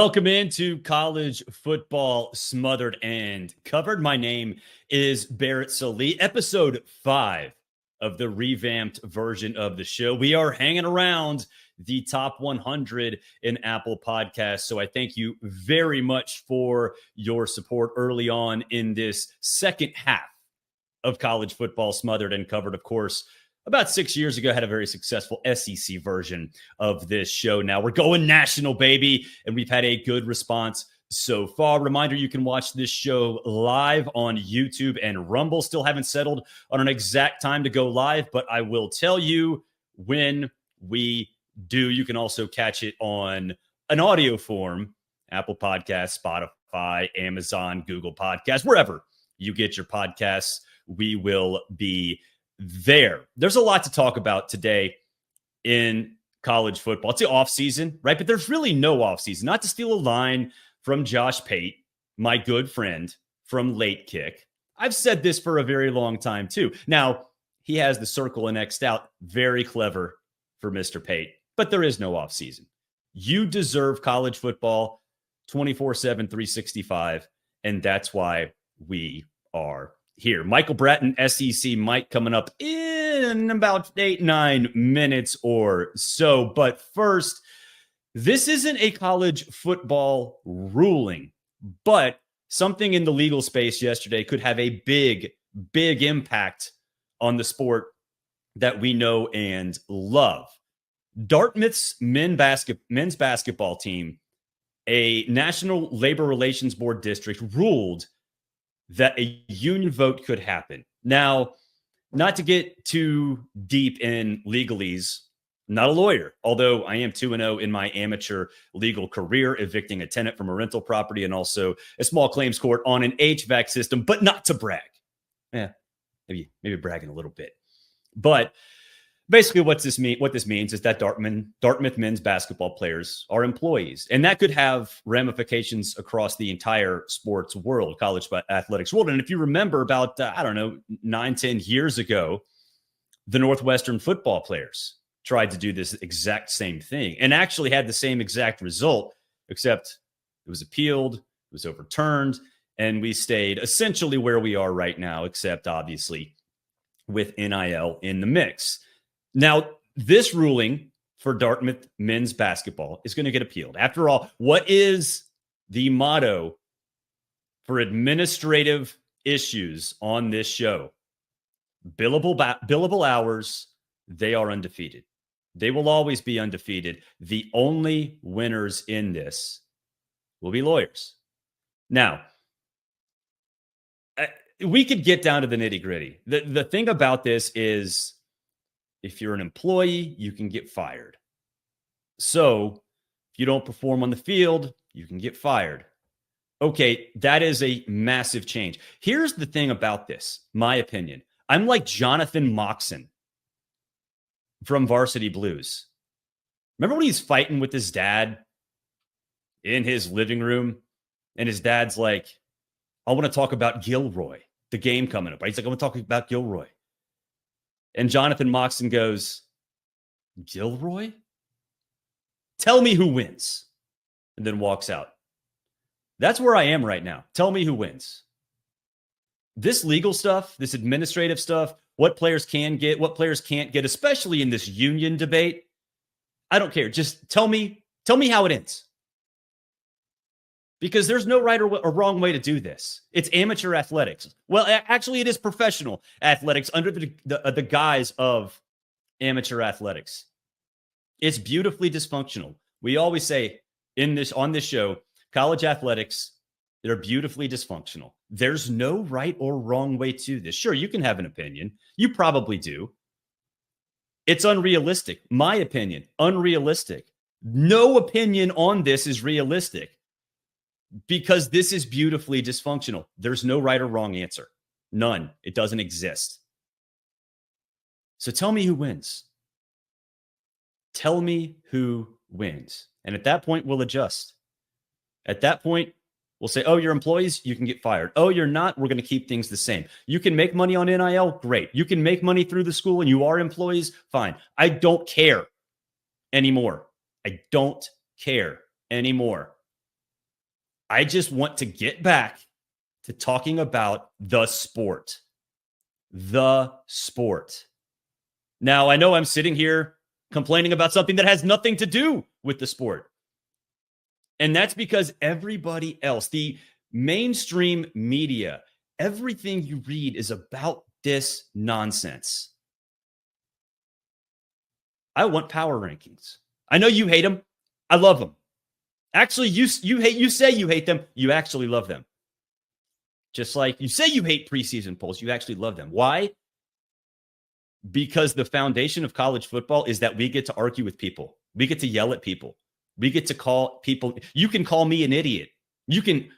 Welcome into College Football Smothered and Covered. My name is Barrett Salee, episode 5 of the revamped version of the show. We are hanging around the top 100 in Apple Podcasts, so I thank you very much for your support early on in this second half of College Football Smothered and Covered. Of course, about 6 years ago, had a very successful SEC version of this show. Now we're going national, baby, and we've had a good response so far. Reminder, you can watch this show live on YouTube and Rumble. Still haven't settled on an exact time to go live, but I will tell you when we do. You can also catch it on an audio form, Apple Podcasts, Spotify, Amazon, Google Podcasts, wherever you get your podcasts. We will be there. There's a lot to talk about today in college football. It's the off season, right? But there's really no off season. Not to steal a line from Josh Pate, my good friend from Late Kick. I've said this for a very long time too. Now, he has the circle and X'd out. Very clever for Mr. Pate. But there is no off season. You deserve college football 24/7, 365. And that's why we are here. Michael Bratton, SEC Mike, coming up in about 8-9 minutes or so. But first, this isn't a college football ruling, but something in the legal space yesterday could have a big impact on the sport that we know and love. Dartmouth's men's basketball team, a National Labor Relations Board district, ruled that a union vote could happen. Now, not to get too deep in legalese, not a lawyer, although I am 2-0 in my amateur legal career, evicting a tenant from a rental property and also a small claims court on an HVAC system, but not to brag. Maybe bragging a little bit. But basically what this means is that Dartmouth men's basketball players are employees. And that could have ramifications across the entire sports world, college athletics world. And if you remember about, 9-10 years ago, the Northwestern football players tried to do this exact same thing and actually had the same exact result, except it was appealed, it was overturned, and we stayed essentially where we are right now, except obviously with NIL in the mix. Now, this ruling for Dartmouth men's basketball is going to get appealed. After all, what is the motto for administrative issues on this show? Billable hours, they are undefeated. They will always be undefeated. The only winners in this will be lawyers. Now, we could get down to the nitty-gritty. The thing about this is, if you're an employee, you can get fired. So if you don't perform on the field, you can get fired. Okay, that is a massive change. Here's the thing about this, my opinion. I'm like Jonathan Moxon from Varsity Blues. Remember when he's fighting with his dad in his living room? And his dad's like, I want to talk about Gilroy, the game coming up. He's like, I want to talk about Gilroy. And Jonathan Moxon goes, Gilroy? Tell me who wins. And then walks out. That's where I am right now. Tell me who wins. This legal stuff, this administrative stuff, what players can get, what players can't get, especially in this union debate, I don't care. Just tell me how it ends. Because there's no right or wrong way to do this. It's amateur athletics. Well, actually, it is professional athletics under the guise of amateur athletics. It's beautifully dysfunctional. We always say on this show, college athletics, they're beautifully dysfunctional. There's no right or wrong way to this. Sure, you can have an opinion. You probably do. It's unrealistic. My opinion, unrealistic. No opinion on this is realistic. Because this is beautifully dysfunctional. There's no right or wrong answer. None. It doesn't exist. So tell me who wins. Tell me who wins. And at that point, we'll adjust. At that point, we'll say, oh, you're employees, you can get fired. Oh, you're not, we're going to keep things the same. You can make money on NIL, great. You can make money through the school and you are employees, fine. I don't care anymore. I don't care anymore. I just want to get back to talking about the sport. The sport. Now, I know I'm sitting here complaining about something that has nothing to do with the sport. And that's because everybody else, the mainstream media, everything you read is about this nonsense. I want power rankings. I know you hate them. I love them. Actually, you say you hate them. You actually love them. Just like you say you hate preseason polls, you actually love them. Why? Because the foundation of college football is that we get to argue with people. We get to yell at people. We get to call people. You can call me an idiot. You can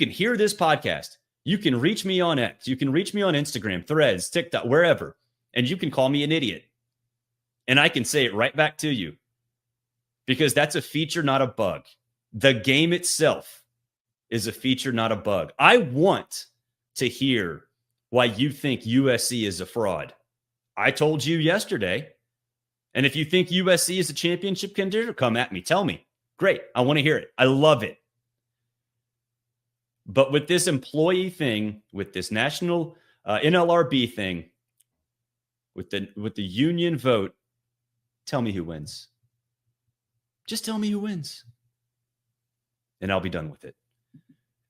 hear this podcast. You can reach me on X. You can reach me on Instagram, Threads, TikTok, wherever. And you can call me an idiot. And I can say it right back to you. Because that's a feature, not a bug. The game itself is a feature, not a bug. I want to hear why you think USC is a fraud. I told you yesterday. And if you think USC is a championship contender, come at me. Tell me. Great. I want to hear it. I love it. But with this employee thing, with this national NLRB thing, with the union vote, tell me who wins. Just tell me who wins. And I'll be done with it.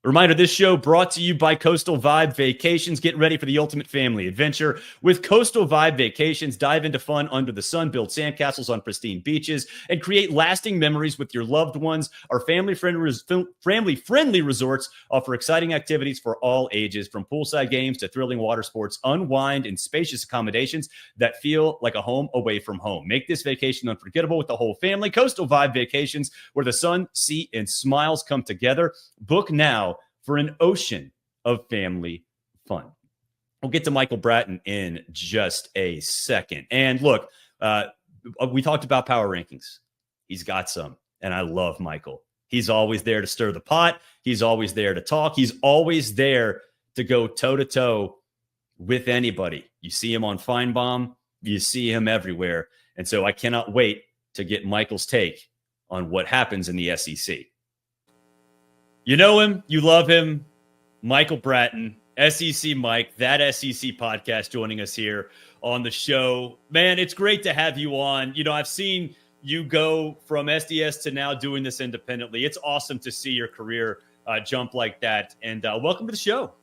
Reminder, this show brought to you by Coastal Vibe Vacations. Get ready for the ultimate family adventure. With Coastal Vibe Vacations, dive into fun under the sun, build sandcastles on pristine beaches, and create lasting memories with your loved ones. Our family-friendly resorts offer exciting activities for all ages, from poolside games to thrilling water sports, unwind in spacious accommodations that feel like a home away from home. Make this vacation unforgettable with the whole family. Coastal Vibe Vacations, where the sun, sea, and smiles come together. Book now for an ocean of family fun. We'll get to Michael Bratton in just a second. And look, we talked about power rankings. He's got some, and I love Michael. He's always there to stir the pot. He's always there to talk. He's always there to go toe-to-toe with anybody. You see him on Feinbaum. You see him everywhere. And so I cannot wait to get Michael's take on what happens in the SEC. You know him, you love him, Michael Bratton, SEC Mike, that SEC podcast, joining us here on the show. Man, it's great to have you on. You know, I've seen you go from SDS to now doing this independently. It's awesome to see your career jump like that. And welcome to the show.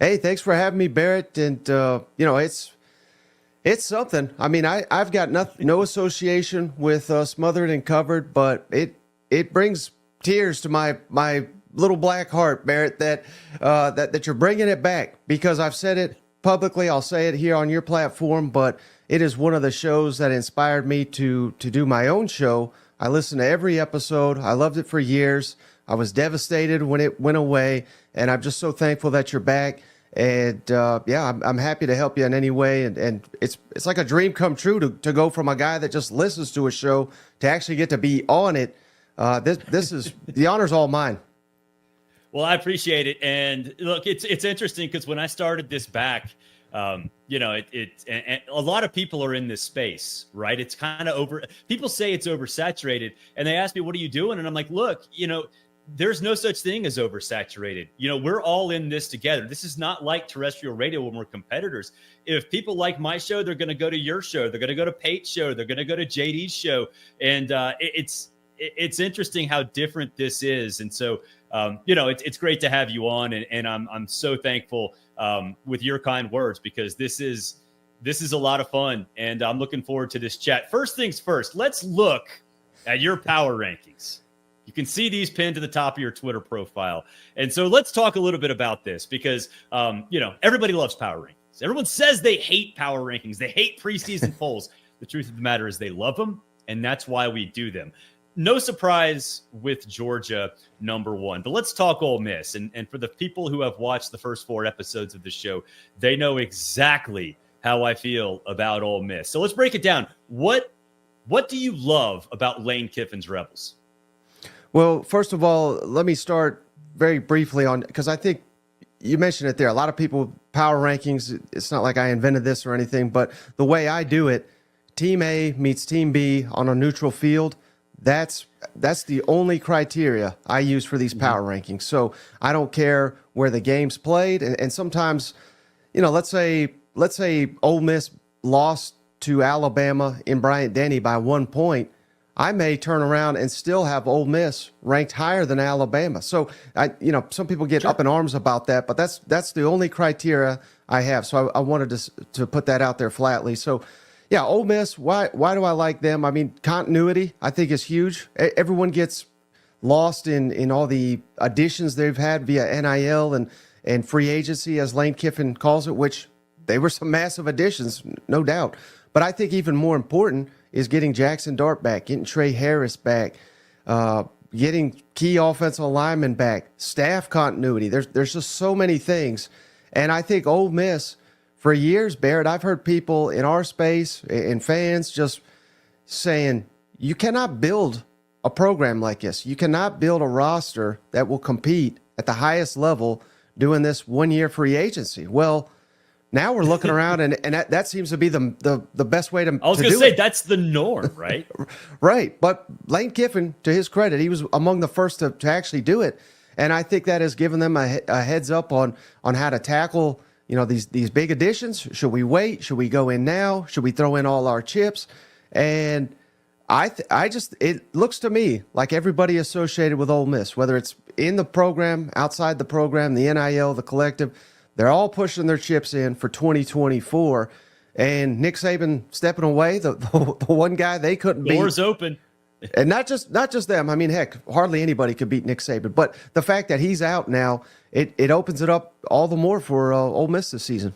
Hey, thanks for having me, Barrett. And, it's something. I mean, I've got no association with Smothered and Covered, but it brings tears to my little black heart, Barrett, that you're bringing it back, because I've said it publicly. I'll say it here on your platform, but it is one of the shows that inspired me to do my own show. I listened to every episode. I loved it for years. I was devastated when it went away, and I'm just so thankful that you're back. And I'm happy to help you in any way. And it's like a dream come true to go from a guy that just listens to a show to actually get to be on it. This is the honor's all mine. Well, I appreciate it. And look, it's interesting because when I started this back, and a lot of people are in this space, right? It's kind of people say it's oversaturated, and they ask me, what are you doing? And I'm like, look, there's no such thing as oversaturated. We're all in this together. This is not like terrestrial radio when we're competitors. If people like my show, they're going to go to your show. They're going to go to Pate's show. They're going to go to JD's show. And it's interesting how different this is. And so, it's great to have you on, and I'm so thankful with your kind words, because this is a lot of fun, and I'm looking forward to this chat. First things first, let's look at your power rankings. You can see these pinned to the top of your Twitter profile. And so let's talk a little bit about this, because, everybody loves power rankings. Everyone says they hate power rankings. They hate preseason polls. The truth of the matter is they love them, and that's why we do them. No surprise with Georgia, number one. But let's talk Ole Miss. And for the people who have watched the first 4 episodes of the show, they know exactly how I feel about Ole Miss. So let's break it down. What do you love about Lane Kiffin's Rebels? Well, first of all, let me start very briefly on, because I think you mentioned it there. A lot of people, power rankings, it's not like I invented this or anything, but the way I do it, Team A meets Team B on a neutral field. That's the only criteria I use for these power rankings. So I don't care where the game's played, and sometimes, let's say Ole Miss lost to Alabama in Bryant-Denny by 1 point. I may turn around and still have Ole Miss ranked higher than Alabama. So some people get up in arms about that, but that's the only criteria I have. So I wanted to put that out there flatly. So yeah, Ole Miss, why do I like them? I mean, continuity I think is huge. Everyone gets lost in all the additions they've had via NIL and free agency, as Lane Kiffin calls it, which they were some massive additions, no doubt. But I think even more important is getting Jackson Dart back, getting Trey Harris back, getting key offensive linemen back, staff continuity. There's just so many things. And I think Ole Miss, for years, Barrett, I've heard people in our space and fans just saying, you cannot build a program like this. You cannot build a roster that will compete at the highest level doing this 1 year free agency. Well, now we're looking around, and that seems to be the best way to. I was going to say that's the norm, right? Right, but Lane Kiffin, to his credit, he was among the first to actually do it, and I think that has given them a heads up on how to tackle these big additions. Should we wait? Should we go in now? Should we throw in all our chips? And it looks to me like everybody associated with Ole Miss, whether it's in the program, outside the program, the NIL, the collective. They're all pushing their chips in for 2024, and Nick Saban stepping away, the one guy they couldn't beat. Doors open. And not just them. I mean, heck, hardly anybody could beat Nick Saban. But the fact that he's out now, it opens it up all the more for Ole Miss this season.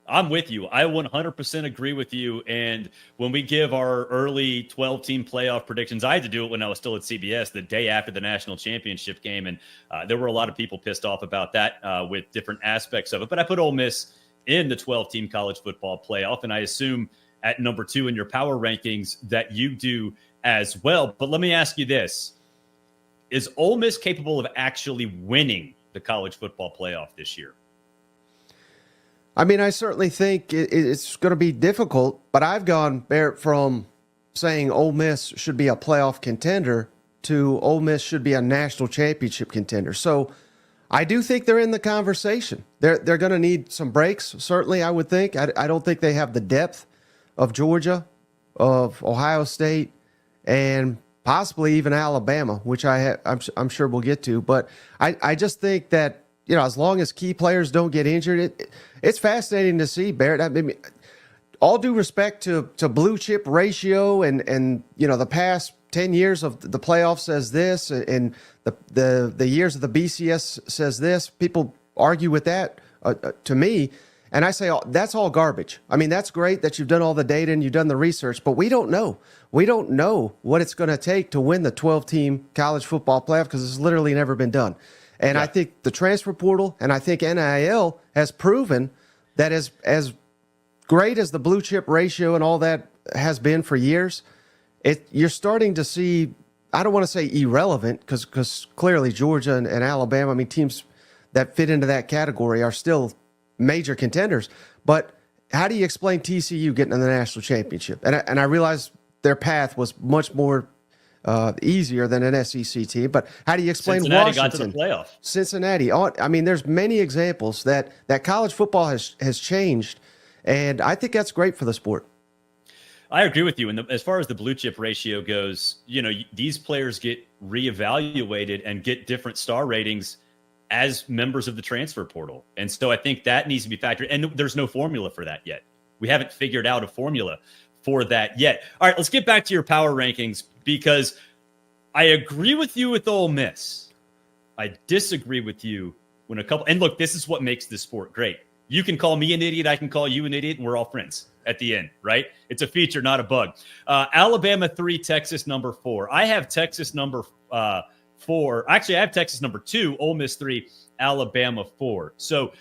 I'm with you. I 100% agree with you. And when we give our early 12-team playoff predictions, I had to do it when I was still at CBS the day after the national championship game. And there were a lot of people pissed off about that with different aspects of it. But I put Ole Miss in the 12-team college football playoff. And I assume at number 2 in your power rankings that you do as well. But let me ask you this. Is Ole Miss capable of actually winning the college football playoff this year? I mean, I certainly think it's going to be difficult, but I've gone, Barrett, from saying Ole Miss should be a playoff contender to Ole Miss should be a national championship contender. So I do think they're in the conversation. They're going to need some breaks, certainly, I would think. I don't think they have the depth of Georgia, of Ohio State, and possibly even Alabama, which I'm sure we'll get to. But I just think that, as long as key players don't get injured, it's fascinating to see, Barrett. I mean, all due respect to blue chip ratio and the past 10 years of the playoffs says this, and the years of the BCS says this. People argue with that to me, and I say that's all garbage. I mean, that's great that you've done all the data and you've done the research, but we don't know. We don't know what it's going to take to win the 12-team college football playoff because it's literally never been done. And I think the transfer portal and I think NIL has proven that as great as the blue chip ratio and all that has been for years, you're starting to see, I don't want to say irrelevant because clearly Georgia and Alabama, I mean, teams that fit into that category are still major contenders. But how do you explain TCU getting to the national championship? And I realize their path was much more easier than an SEC team, but how do you explain Cincinnati Washington? got to the playoff. Cincinnati. I mean, there's many examples that college football has changed, and I think that's great for the sport. I agree with you. And as far as the blue chip ratio goes, these players get reevaluated and get different star ratings as members of the transfer portal. And so I think that needs to be factored. And there's no formula for that yet. We haven't figured out a formula for that yet. All right, let's get back to your power rankings, because I agree with you with Ole Miss. I disagree with you when and look, this is what makes this sport great. You can call me an idiot, I can call you an idiot, and we're all friends at the end, right? It's a feature, not a bug. Alabama 3, Texas number 4. I have Texas number 4. Actually, I have Texas number 2, Ole Miss 3, Alabama 4. So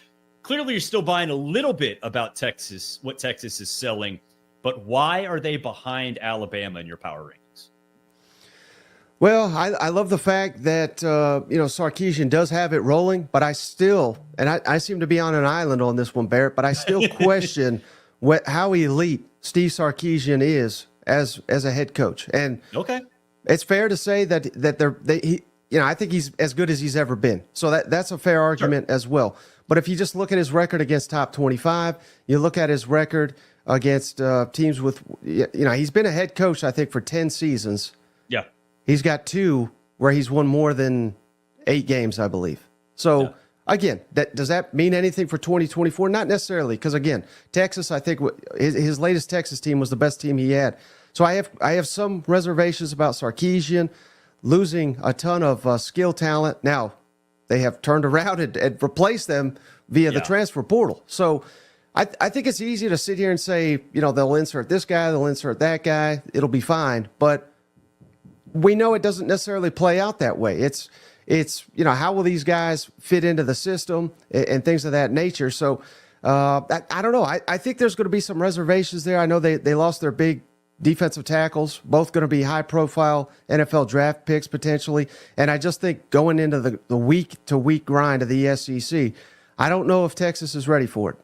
clearly you're still buying a little bit about Texas, what Texas is selling, but why are they behind Alabama in your power rankings? Well, I love the fact that, Sarkisian does have it rolling, but I still, and I seem to be on an island on this one, Barrett, but I still question how elite Steve Sarkisian is as a head coach. And okay, It's fair to say that I think he's as good as he's ever been. So that's a fair argument as well. But if you just look at his record against top 25, you look at his record against teams with, he's been a head coach, I think, for 10 seasons. Yeah. He's got 2 where he's won more than 8 games, I believe. So, again, does that mean anything for 2024? Not necessarily, because, again, Texas, I think his latest Texas team was the best team he had. So I have some reservations about Sarkisian losing a ton of skill talent. Now, they have turned around and replaced them via the transfer portal. So I think it's easy to sit here and say, they'll insert this guy, they'll insert that guy, it'll be fine. But we know it doesn't necessarily play out that way. It's how will these guys fit into the system and things of that nature. So I don't know. I think there's going to be some reservations there. I know they lost their big defensive tackles, both going to be high-profile NFL draft picks potentially. And I just think going into the week-to-week grind of the SEC, I don't know if Texas is ready for it.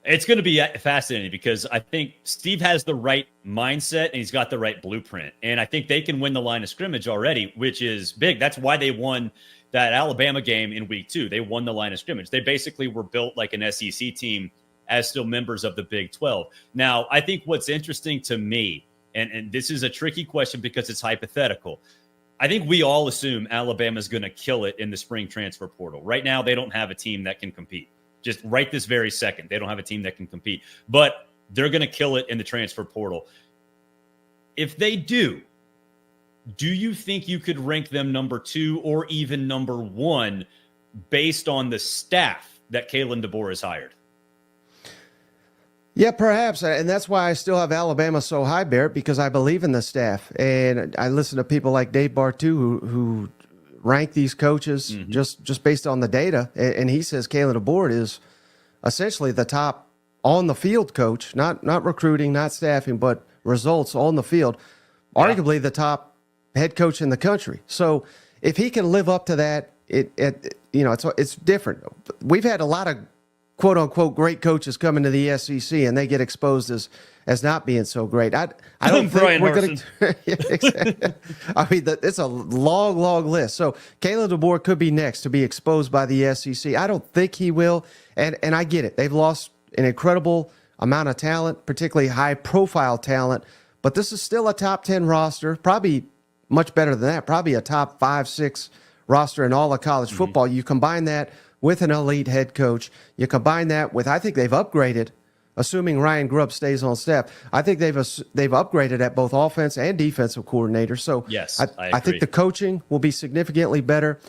It's going to be fascinating because I think Steve has the right mindset and he's got the right blueprint. And I think they can win the line of scrimmage already, which is big. That's why they won that Alabama game in week 2. They won the line of scrimmage. They basically were built like an SEC team as still members of the Big 12. Now, I think what's interesting to me, and this is a tricky question because it's hypothetical, I think we all assume Alabama's going to kill it in the spring transfer portal. Right now, they don't have a team that can compete. Just right this very second, they don't have a team that can compete. But they're going to kill it in the transfer portal. If they do you think you could rank them number 2 or even number 1 based on the staff that Kalen DeBoer has hired? Yeah, perhaps. And that's why I still have Alabama so high, Barrett, because I believe in the staff. And I listen to people like Dave Bartu who rank these coaches just based on the data. And he says Kalen DeBoer is essentially the top on-the-field coach, not recruiting, not staffing, but results on the field. Arguably the top head coach in the country. So if he can live up to that, it's different. We've had a lot of quote-unquote great coaches come into the SEC, and they get exposed as not being so great. I don't think we're going to – I mean, it's a long, long list. So Kalen DeBoer could be next to be exposed by the SEC. I don't think he will, and I get it. They've lost an incredible amount of talent, particularly high-profile talent, but this is still a top 10 roster, probably much better than that, probably a top 5, 6 roster in all of college football. You combine that with an elite head coach. You combine that with, I think they've upgraded, assuming Ryan Grubb stays on staff. I think they've upgraded at both offense and defensive coordinator. So yes, I think the coaching will be significantly better.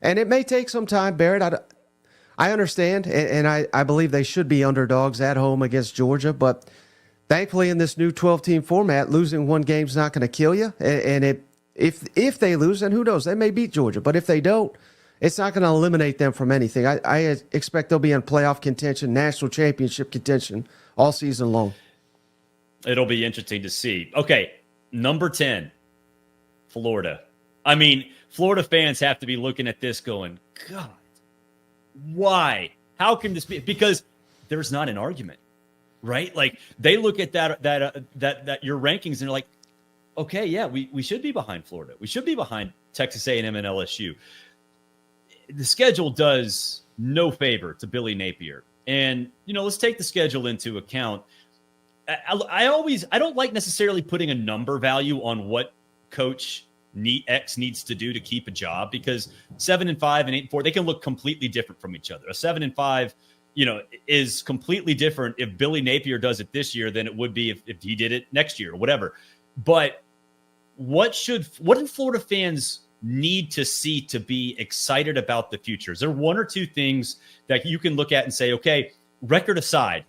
And it may take some time, Barrett. I understand, and I believe they should be underdogs at home against Georgia. But thankfully, in this new 12-team format, losing one game is not going to kill you. And if they lose, then who knows? They may beat Georgia. But if they don't, it's not going to eliminate them from anything. I expect they'll be in playoff contention, national championship contention all season long. It'll be interesting to see. Okay, number 10, Florida. I mean, Florida fans have to be looking at this going, God, why? How can this be? Because there's not an argument, right? Like, they look at that your rankings and they're like, okay, yeah, we should be behind Florida. We should be behind Texas A&M and LSU. The schedule does no favor to Billy Napier. And, let's take the schedule into account. I don't like necessarily putting a number value on what coach X needs to do to keep a job, because 7-5 and 8-4, they can look completely different from each other. A 7-5, is completely different if Billy Napier does it this year than it would be if he did it next year or whatever. But what do Florida fans need to see to be excited about the future? Is there one or two things that you can look at and say, okay, record aside,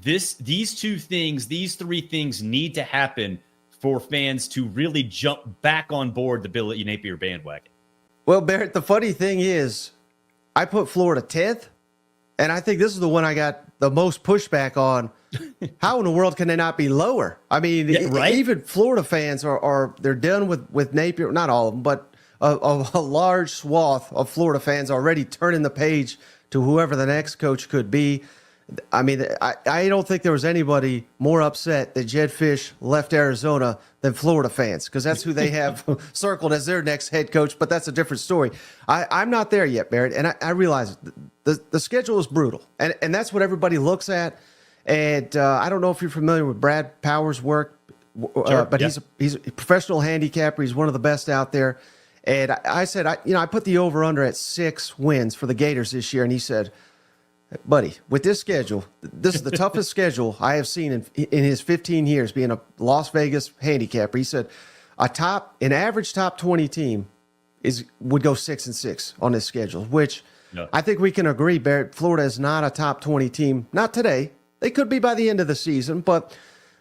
these two things, these three things need to happen for fans to really jump back on board the Billy Napier bandwagon? Well, Barrett, the funny thing is I put Florida 10th, and I think this is the one I got the most pushback on. How in the world can they not be lower? I mean, even Florida fans they're done with Napier. Not all of them, but a large swath of Florida fans already turning the page to whoever the next coach could be. I mean, I don't think there was anybody more upset that Jed Fish left Arizona than Florida fans, because that's who they have circled as their next head coach. But that's a different story. I'm not there yet, Barrett, and I realize the schedule is brutal, and that's what everybody looks at. And I don't know if you're familiar with Brad Powers' work, Sure, but he's a professional handicapper. He's one of the best out there. And I said, I put the over/under at 6 wins for the Gators this year, and he said, buddy, with this schedule, this is the toughest schedule I have seen in his 15 years being a Las Vegas handicapper. He said an average top 20 team would go 6-6 on this schedule, which I think we can agree, Barrett, Florida is not a top 20 team. Not today. They could be by the end of the season, but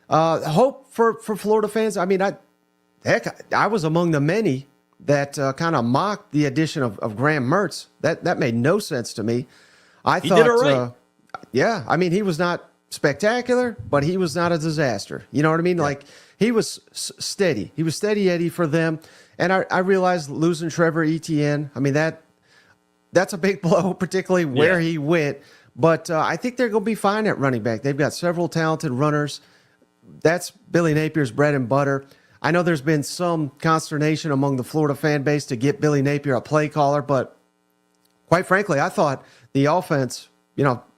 hope for Florida fans. I mean, I was among the many that kind of mocked the addition of Graham Mertz. That made no sense to me. I thought, did it right. Yeah, I mean, he was not spectacular, but he was not a disaster. You know what I mean? Yeah. Like, he was steady. He was steady Eddie for them. And I realized losing Trevor Etienne, I mean, that's a big blow, particularly where he went. But I think they're going to be fine at running back. They've got several talented runners. That's Billy Napier's bread and butter. I know there's been some consternation among the Florida fan base to get Billy Napier a play caller, but quite frankly, I thought the offense,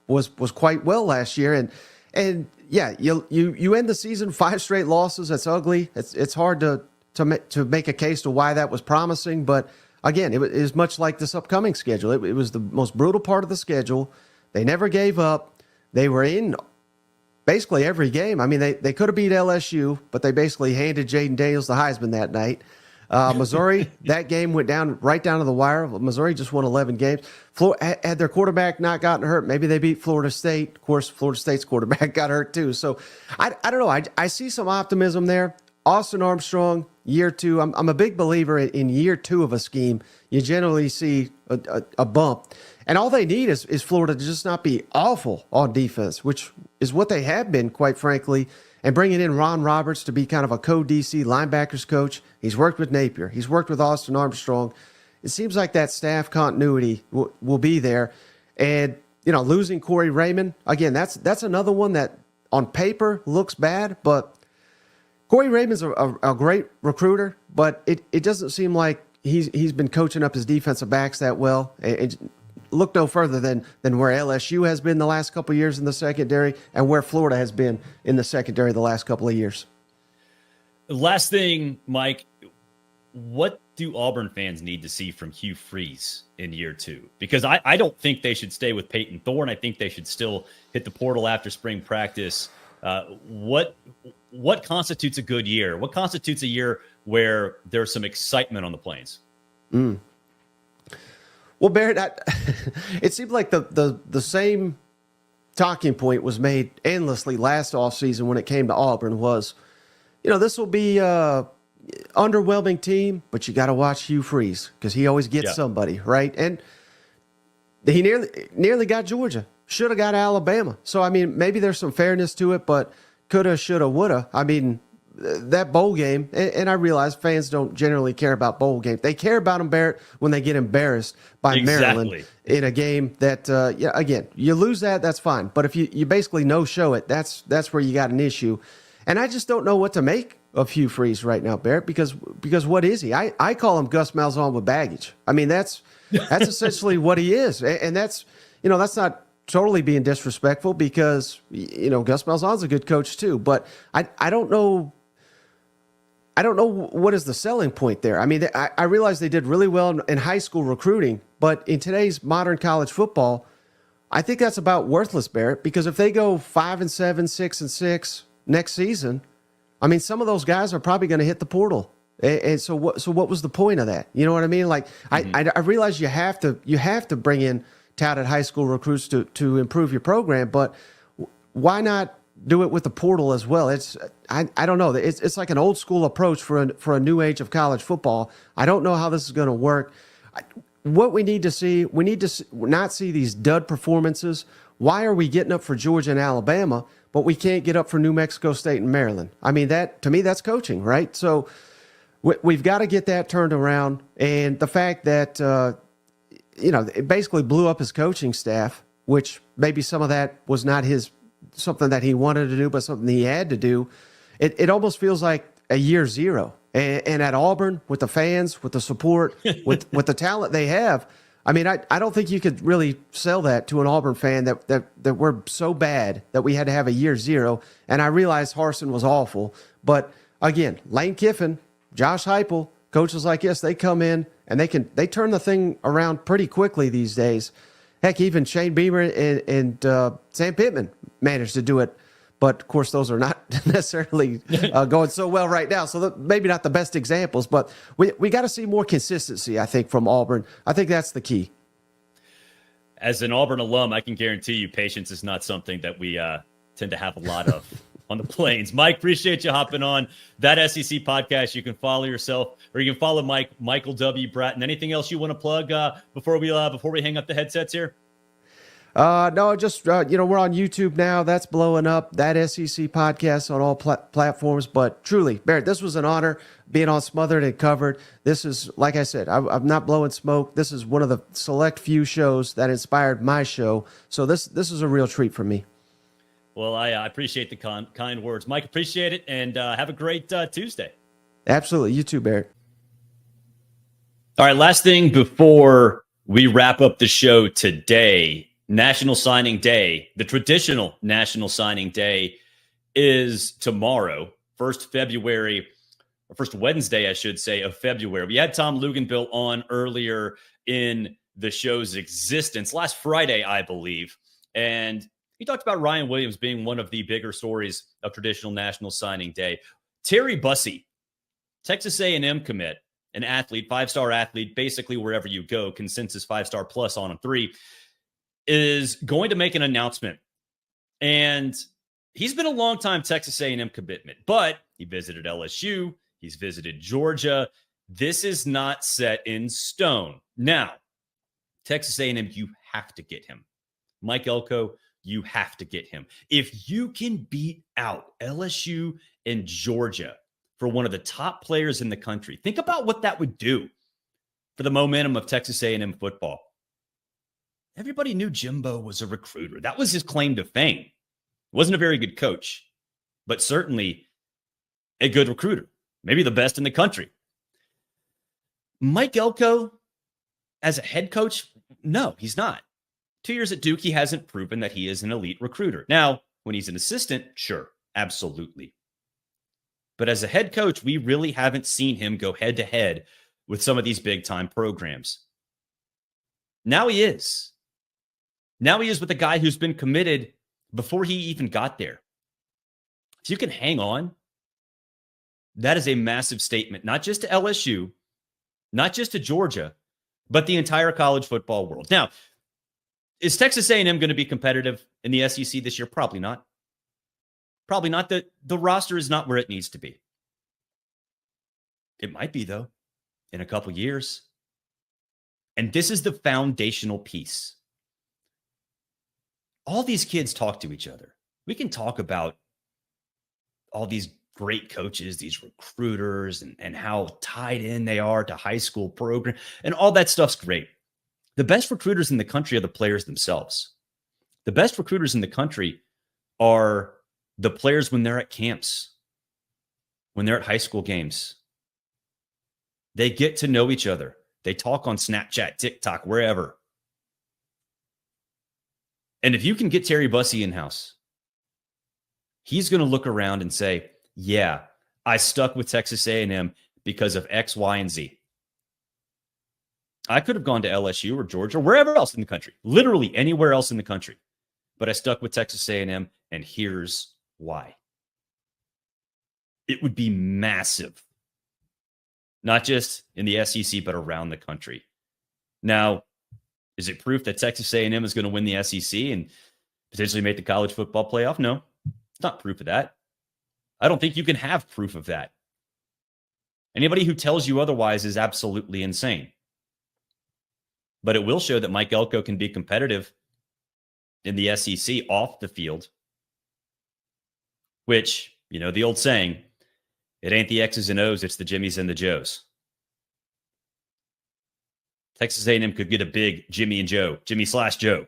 was quite well last year, and yeah, you end the season 5 straight losses. That's ugly. It's hard to make a case to why that was promising, but again, it was much like this upcoming schedule. It was the most brutal part of the schedule. They never gave up. They were in basically every game. I mean, they could have beat LSU, but they basically handed Jaden Daniels the Heisman that night. Missouri, that game went right down to the wire. Missouri just won 11 games. Had their quarterback not gotten hurt, maybe they beat Florida State. Of course, Florida State's quarterback got hurt too. So I don't know. I see some optimism there. Austin Armstrong, year 2. I'm a big believer in year 2 of a scheme. You generally see a bump. And all they need is Florida to just not be awful on defense, which is what they have been, quite frankly. And bringing in Ron Roberts to be kind of a co-DC linebackers coach. He's worked with Napier. He's worked with Austin Armstrong. It seems like that staff continuity will be there. And, losing Corey Raymond, again, that's another one that on paper looks bad, but Corey Raymond's a great recruiter, but it doesn't seem like he's been coaching up his defensive backs that well. Look no further than where LSU has been the last couple of years in the secondary and where Florida has been in the secondary the last couple of years. Last thing, Mike, what do Auburn fans need to see from Hugh Freeze in year 2? Because I don't think they should stay with Peyton Thorne. I think they should still hit the portal after spring practice. What constitutes a good year? What constitutes a year where there's some excitement on the Plains? Well, Barrett, it seemed like the same talking point was made endlessly last offseason when it came to Auburn was, this will be an underwhelming team, but you got to watch Hugh Freeze because he always gets somebody, right? And he nearly got Georgia. Should have got Alabama. So, I mean, maybe there's some fairness to it, but coulda, shoulda, woulda. I mean, that bowl game, and I realize fans don't generally care about bowl games. They care about them, Barrett, when they get embarrassed by Maryland in a game that, again, you lose that's fine. But if you basically no-show it, that's where you got an issue. And I just don't know what to make of Hugh Freeze right now, Barrett, because what is he? I call him Gus Malzahn with baggage. I mean, that's essentially what he is. And that's not totally being disrespectful because, Gus Malzahn's a good coach too. But I don't know what is the selling point there. I mean, I realize they did really well in high school recruiting, but in today's modern college football, I think that's about worthless, Barrett, because if they go 5-7, 6-6 next season, I mean, some of those guys are probably going to hit the portal. And so what was the point of that? You know what I mean? Like, I realize you have to bring in touted high school recruits to improve your program, but why not do it with the portal as well? I don't know. It's like an old school approach for a new age of college football. I don't know how this is going to work. What we need to not see these dud performances. Why are we getting up for Georgia and Alabama, but we can't get up for New Mexico State and Maryland? I mean, to me, that's coaching, right? So we've got to get that turned around. And the fact that, it basically blew up his coaching staff. which maybe some of that was not something that he wanted to do, but something he had to do. It almost feels like a year zero. And at Auburn, with the fans, with the support, with the talent they have, I mean, I don't think you could really sell that to an Auburn fan that we're so bad that we had to have a year zero. And I realized Harsin was awful. But again, Lane Kiffin, Josh Heupel, coaches like this, they come in and they turn the thing around pretty quickly these days. Heck, even Shane Beamer and Sam Pittman managed to do it. But, of course, those are not necessarily going so well right now. So maybe not the best examples, but we got to see more consistency, I think, from Auburn. I think that's the key. As an Auburn alum, I can guarantee you patience is not something that we tend to have a lot of on the Plains. Mike, appreciate you hopping on that SEC podcast. You can follow yourself, or you can follow Michael W. Bratton. Anything else you want to plug before we hang up the headsets here? No, just, we're on YouTube now. That's blowing up. That SEC podcast on all platforms. But truly, Barrett, this was an honor being on Smothered and Covered. This is, like I said, I'm not blowing smoke. This is one of the select few shows that inspired my show. So this is a real treat for me. Well, I appreciate the kind words. Mike, appreciate it. And have a great Tuesday. Absolutely. You too, Barrett. All right. Last thing before we wrap up the show today. National Signing Day, the traditional National Signing Day, is tomorrow, first Wednesday, I should say, of February. We had Tom Luganville on earlier in the show's existence, last Friday, I believe, and he talked about Ryan Williams being one of the bigger stories of traditional National Signing Day. Terry Bussey, Texas A&M commit, an athlete, five-star athlete, basically wherever you go, consensus five-star plus on a 3, is going to make an announcement. And he's been a long-time Texas A&M commitment, but he visited LSU. He's visited Georgia. This is not set in stone. Now, Texas A&M, you have to get him. Mike Elko, you have to get him. If you can beat out LSU and Georgia for one of the top players in the country, think about what that would do for the momentum of Texas A&M football. Everybody knew Jimbo was a recruiter. That was his claim to fame. Wasn't a very good coach, but certainly a good recruiter, maybe the best in the country. Mike Elko, as a head coach, no, he's not. 2 years at Duke, he hasn't proven that he is an elite recruiter. Now, when he's an assistant, sure, absolutely. But as a head coach, we really haven't seen him go head-to-head with some of these big-time programs. Now he is. Now he is with a guy who's been committed before he even got there. If you can hang on, that is a massive statement, not just to LSU, not just to Georgia, but the entire college football world. Now, is Texas A&M going to be competitive in the SEC this year? Probably not. Probably not. The roster is not where it needs to be. It might be, though, in a couple years. And this is the foundational piece. All these kids talk to each other. We can talk about all these great coaches, these recruiters, and how tied in they are to high school program, and all that stuff's great. The best recruiters in the country are the players themselves. The best recruiters in the country are the players when they're at camps, when they're at high school games. They get to know each other. They talk on Snapchat, TikTok, wherever. And if you can get Terry Bussey in-house, he's going to look around and say, yeah, I stuck with Texas A&M because of X, Y, and Z. I could have gone to LSU or Georgia or wherever else in the country, literally anywhere else in the country, but I stuck with Texas A&M, and here's why. It would be massive, not just in the SEC, but around the country. Now, is it proof that Texas A&M is going to win the SEC and potentially make the college football playoff? No, it's not proof of that. I don't think you can have proof of that. Anybody who tells you otherwise is absolutely insane. But it will show that Mike Elko can be competitive in the SEC off the field, which, you know, the old saying, it ain't the X's and O's, it's the Jimmies and the Joes. Texas A&M could get a big Jimmy and Joe, Jimmy/Joe,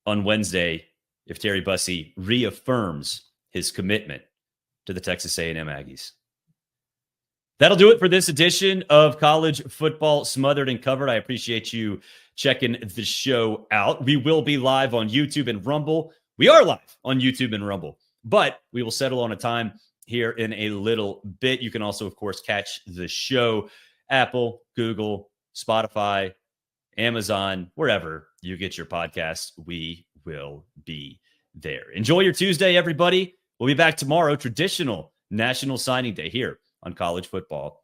on Wednesday if Terry Bussey reaffirms his commitment to the Texas A&M Aggies. That'll do it for this edition of College Football Smothered and Covered. I appreciate you checking the show out. We will be live on YouTube and Rumble. We are live on YouTube and Rumble, but we will settle on a time here in a little bit. You can also, of course, catch the show Apple, Google, Spotify, Amazon, wherever you get your podcasts. We will be there. Enjoy your Tuesday, everybody. We'll be back tomorrow, traditional National Signing Day here on College Football